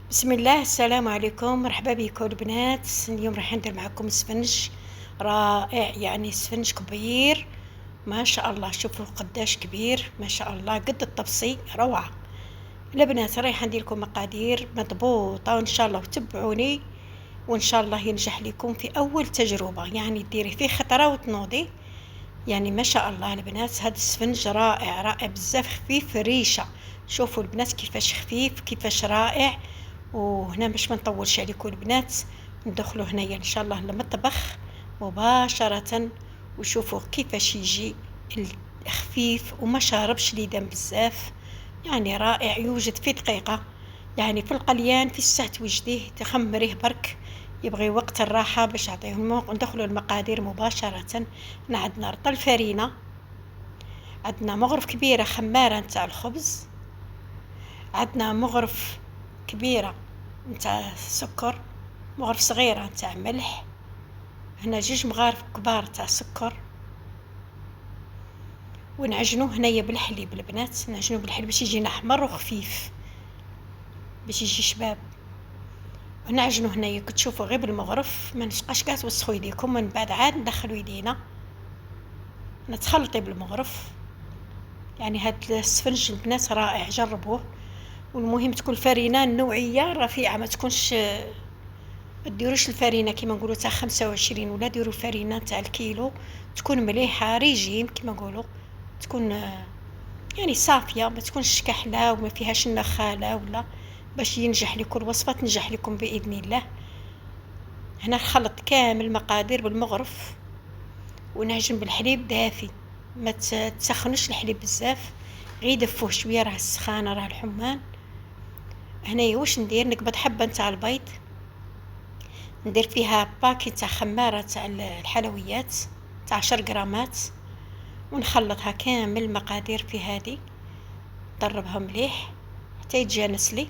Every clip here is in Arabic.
بسم الله، السلام عليكم، مرحبا بكم البنات. اليوم راح ندير معكم اسفنج رائع، يعني اسفنج كبير ما شاء الله. شوفوا قداش كبير ما شاء الله، قد الطبسي، روعة. البنات رايحة ندير لكم مقادير مضبوطة وان شاء الله وتبعوني، وان شاء الله ينجح لكم في اول تجربة، يعني ديري فيه خطرة وتنوضي. يعني ما شاء الله البنات، هذا السفنج رائع رائع بزاف، خفيف ريشة. شوفوا البنات كيفاش خفيف كيفاش رائع. وهنا باش ما نطولش عليكم البنات، ندخلوا هنايا ان شاء الله للمطبخ مباشرة، وشوفوا كيفاش يجي خفيف وما شاربش لي دم بزاف. يعني رائع، يوجد في دقيقة، يعني في القليان في الساعة توجديه تخمريه برك. يبغي وقت الراحة باش يعطيهم. ندخلوا المقادير مباشرة. عندنا رطل فرينة، عندنا مغرف كبيرة خمارة نتاع الخبز، عندنا مغرف كبيرة نتاع سكر، مغرف صغيرة نتاع ملح، هنا 2 مغارف كبار تاع سكر. ونعجنوه هنايا بالحليب البنات، نعجنوه بالحليب باش يجينا احمر وخفيف، باش يجي شباب. نعجنوه هنايا كتشوفوا غير بالمغرف، ما نبقاش كاع توسخوا يديكم. من بعد عاد ندخلوا يدينا نتخلطي بالمغرف. يعني هاد السفنج البنات رائع، جربوه. والمهم تكون الفرينة النوعية رفيعة، ما تكونش، ما ديروش الفرينة كيما نقولوا تاع 25، ولا ديروا الفرينة تاع الكيلو، تكون مليحة ريجيم كيما نقولوا، تكون يعني صافية، ما تكونش كحلة وما فيهاش النخالة ولا، باش ينجح لكم الوصفة، تنجح لكم بإذن الله. هنا نخلط كامل المقادير بالمغرف، ونعجن بالحليب دافي، ما تسخنوش الحليب بزاف، غير دفوه شويه، راه السخانه راه الحمان. هنايا واش ندير؟ نقبض حبه نتاع البيض، ندير فيها باكي تاع خماره تاع الحلويات تاع 10 غرامات، ونخلطها كامل المقادير في هذه، نضربها مليح حتى يتجانس لي.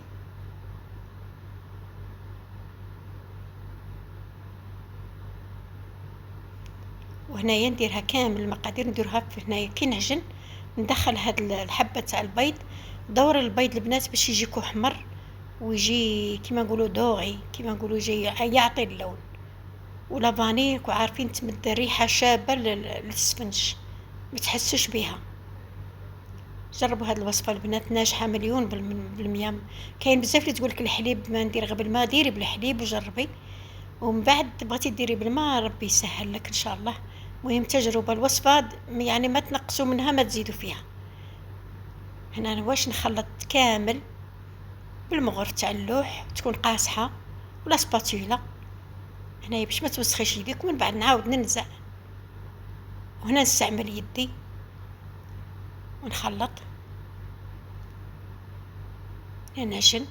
وهنايا نديرها كامل المقادير، نديرها في هنايا كي نعجن، ندخل هاد الحبه تاع البيض. دور البيض البنات باش يجيكو حمر، ويجي كيما نقولوا دوغي، كيما نقولوا يجي يعطي اللون. ولا فانيك، وعارفين تمد ريحه شابه للسفنج، ما تحسوش بها. جربوا هاد الوصفه البنات، ناجحه مليون بالمية. كاين بزاف اللي تقولك الحليب ما ندير غير بالماء، ديري بالحليب وجربي، ومن بعد بغيتي ديري بالماء ربي يسهل لك ان شاء الله. مهم تجربه الوصفه، يعني ما تنقصوا منها ما تزيدوا فيها. هنا واش نخلط كامل بالمغرف تاع اللوح، تكون قاصحه ولا سباتولا هنايا باش ما توسخيش يديك. ومن بعد نعاود ننزع، وهنا نستعمل يدي ونخلط. نعجن.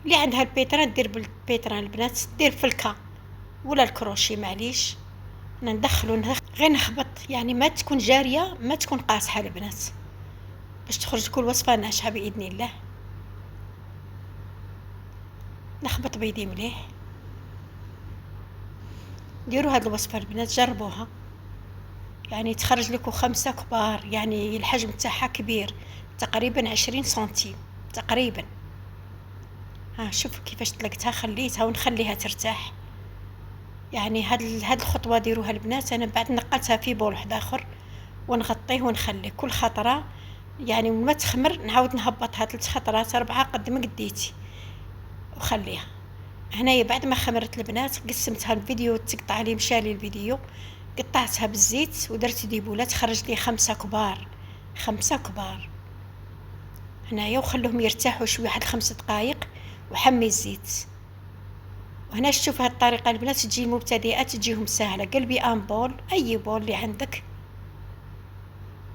اللي عندها البيتران دير بالبيتران البنات، دير فلكه ولا الكروشي معليش. ندخلو غير نخبط، يعني ما تكون جاريه ما تكون قاصحه البنات، باش تخرج كل وصفه ناجحه باذن الله. نخبط بيدي مليح. ديروا هاد الوصفه البنات، جربوها، يعني تخرج لكم 5 كبار، يعني الحجم تاعها كبير، تقريبا 20 سنتيم تقريبا. ها شوفوا كيفاش طلقتها، خليتها ونخليها ترتاح. يعني هاد الخطوه ديروها البنات. انا بعد نقلتها في بول واحد اخر، ونغطيه ونخليه كل خطره، يعني من ما تخمر نعاود نهبطها 3 خطرات 4 قد ما قديتي، وخليها. هنايا بعد ما خمرت البنات، قسمتها الفيديو تقطع لي مشالي الفيديو، قطعتها بالزيت ودرت ديبولات، خرج لي 5 كبار، 5 كبار هنايا. وخلوهم يرتاحوا شويه واحد 5 دقائق، وحمي الزيت. وهنا شوف هاد الطريقه البنات تجي المبتدئات تجيهم سهله. قلبي ان بول، اي بول اللي عندك،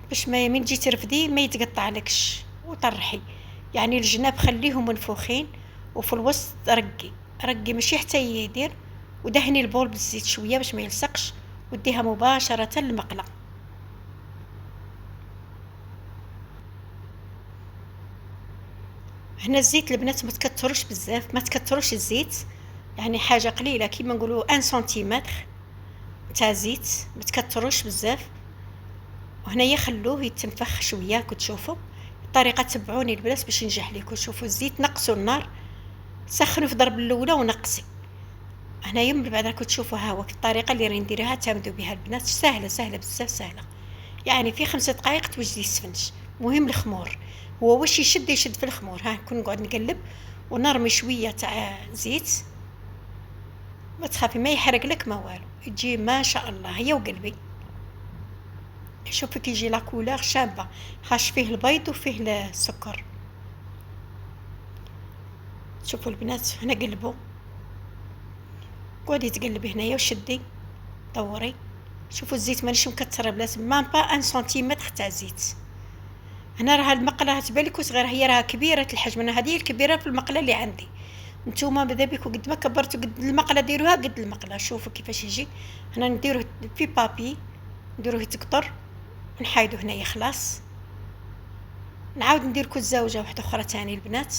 باش ما من تجي ترفدي ما يتقطع لكش، وطرحي. يعني الجناب خليهم منفوخين، وفي الوسط رقي رقي ماشي حتى يدير. ودهني البول بالزيت شويه باش ما يلصقش، وديها مباشره للمقله. هنا الزيت البنات ما تكتروش بزاف، ما تكتروش الزيت، يعني حاجه قليله كيما نقولوا 1 سنتيمتر تاع زيت، ما تكتروش بزاف. وهنا يخلوه يتنفخ شويه. كتشوفوا الطريقه، تبعوني البنات باش ينجح لكم. شوفوا الزيت، نقصوا النار سخنوا في ضرب الاولى ونقصي. هنايا من بعد راكم تشوفوا ها هو الطريقه اللي راني نديرها، تعمدوا بها البنات، سهله سهله بزاف سهله. يعني في 5 دقائق توجدي السفنج. مهم الخمور، هو واش يشد يشد في الخمور. ها نكون نقعد نقلب ونرمي شويه تاع زيت، ما تخافي ما يحرق لك ما والو، تجي ما شاء الله هي وقلبي. شوفي كي يجي لا كولور شابه، خاش فيه البيض وفيه السكر. شوفوا البنات هنا قلبوا، قعدي تقلبي هنايا وشدي دوري. شوفوا الزيت مانيش مكثره بلاتي، ما با 1 سنتيمتر تاع زيت. هنا راه المقله تبالك صغيره، هي راها كبيره الحجم، انا هذه الكبيره في المقله اللي عندي. نتوما ماذا بيكم قد ما كبرتوا قد المقله ديروها قد المقله. شوفوا كيفاش يجي. هنا نديروه في بابي، نديروه يتقطر ونحايدو هنايا خلاص. نعاود ندير كزاوجه واحده اخرى تاني البنات،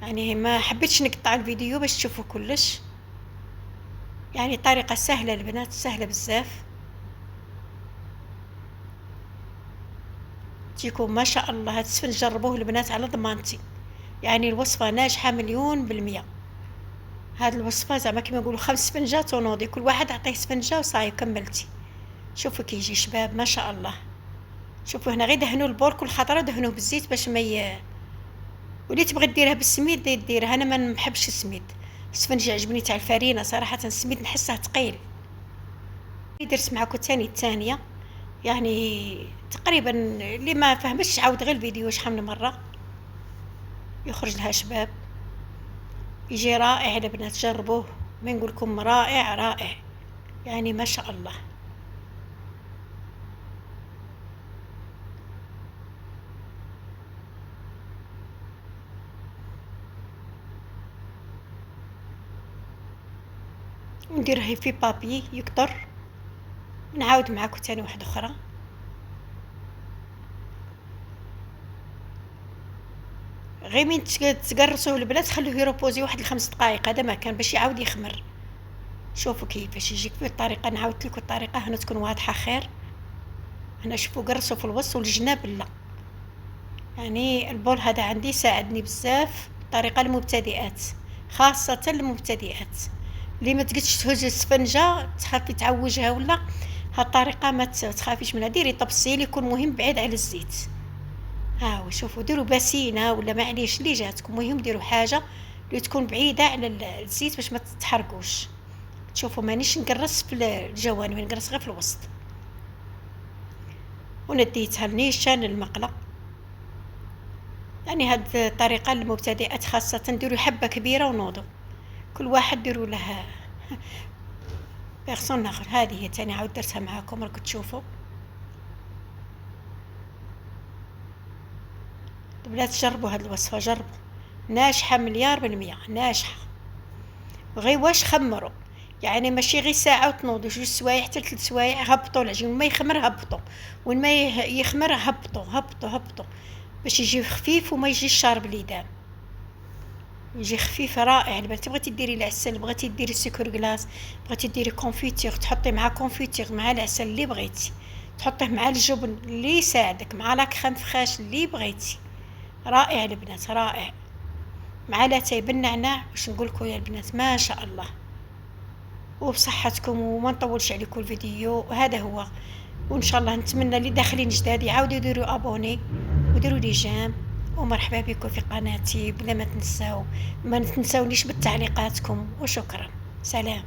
يعني ما حبيتش نقطع الفيديو باش تشوفوا كلش. يعني طريقه سهله البنات، سهله بزاف، تجيكم ما شاء الله. هاد السفن جربوه البنات على ضمانتي، يعني الوصفه ناجحه 100%. هاد الوصفه زعما كيما نقولوا 5 سفنجات ونوضي، كل واحد اعطيه سفنجه وصاي كملتي. شوفوا كي يجي شباب ما شاء الله. شوفوا هنا غير دهنوا البول كل خطره، دهنوه بالزيت باش ما ولي تبغي ديرها بالسميد ديرها. انا ما نحبش السميد، السفنج يعجبني تاع الفرينه صراحه، السميد نحسه ثقيل. درت معكم تاني الثانيه، يعني تقريبا اللي ما فهمش عاود غير الفيديو شحال من مره يخرج لها شباب. يجي رائع البنات، جربوه ما نقول لكم رائع رائع، يعني ما شاء الله. ونديرها في بابي يكتر. نعاود معاكم تاني واحده اخرى. غير من تقرصوه البنات خلوه يروبوزي واحد 5 دقائق، هذا ما كان باش يعاود يخمر. شوفوا كيفاش يجيك بالطريقه، نعاود لكم الطريقه هنا تكون واضحه خير. هنا شوفوا قرصوا في الوسط والجناب لا، يعني البول هذا عندي ساعدني بزاف. طريقه المبتدئات، خاصه المبتدئات اللي ما تقدش تهز السفنجه تخافي تعوجها ولا، هالطريقه ما تخافيش منها. ديري طبسيل يكون مهم بعيد على الزيت. ها شوفوا ديروا باسينه ولا معليش اللي جاتكم، مهم ديروا حاجه اللي تكون بعيده على الزيت باش ما تتحرقوش. تشوفوا مانيش نقرص في الجوانب، نقرص غير في الوسط. ونديتها النيشان المقله. يعني هاد الطريقه للمبتدئات خاصه، ديروا حبه كبيره ونوضوا، كل واحد ديروا لها بيرسون اخر. هذه هي تاني عاود درتها معاكم راكم تشوفوا. البنات جربوا هاد الوصفه، جربوا، ناجحه 1000000%، ناجحه. غير واش خمروا، يعني ماشي غير ساعه وتنوضوا، 2 سوايع حتى 3 سوايع، هبطوا العجين ما يخمر هبطوا، وين ما يخمر هبطوا هبطوا هبطوا باش يجي خفيف وما يجيش شارب اليدام، يجي خفيف رائع. البنات بغيتي ديري العسل، بغيتي ديري سكر كلاص، بغيتي ديري كونفيتير، تحطي مع كونفيتير مع العسل اللي بغيتي، تحطيه مع الجبن اللي يساعدك، مع لاكريم فخاش اللي بغيتي. رائع البنات رائع، مع لاتاي بالنعناع. واش نقول لكم يا البنات ما شاء الله، وبصحتكم وما نطولش عليكم الفيديو. وهذا هو، وان شاء الله نتمنى اللي داخلين جداد يعاودوا يديروا ابوني وديروا لي جيم. ومرحبا بكم في قناتي، بلا ما تنساونيش بالتعليقاتكم، وشكرا، سلام.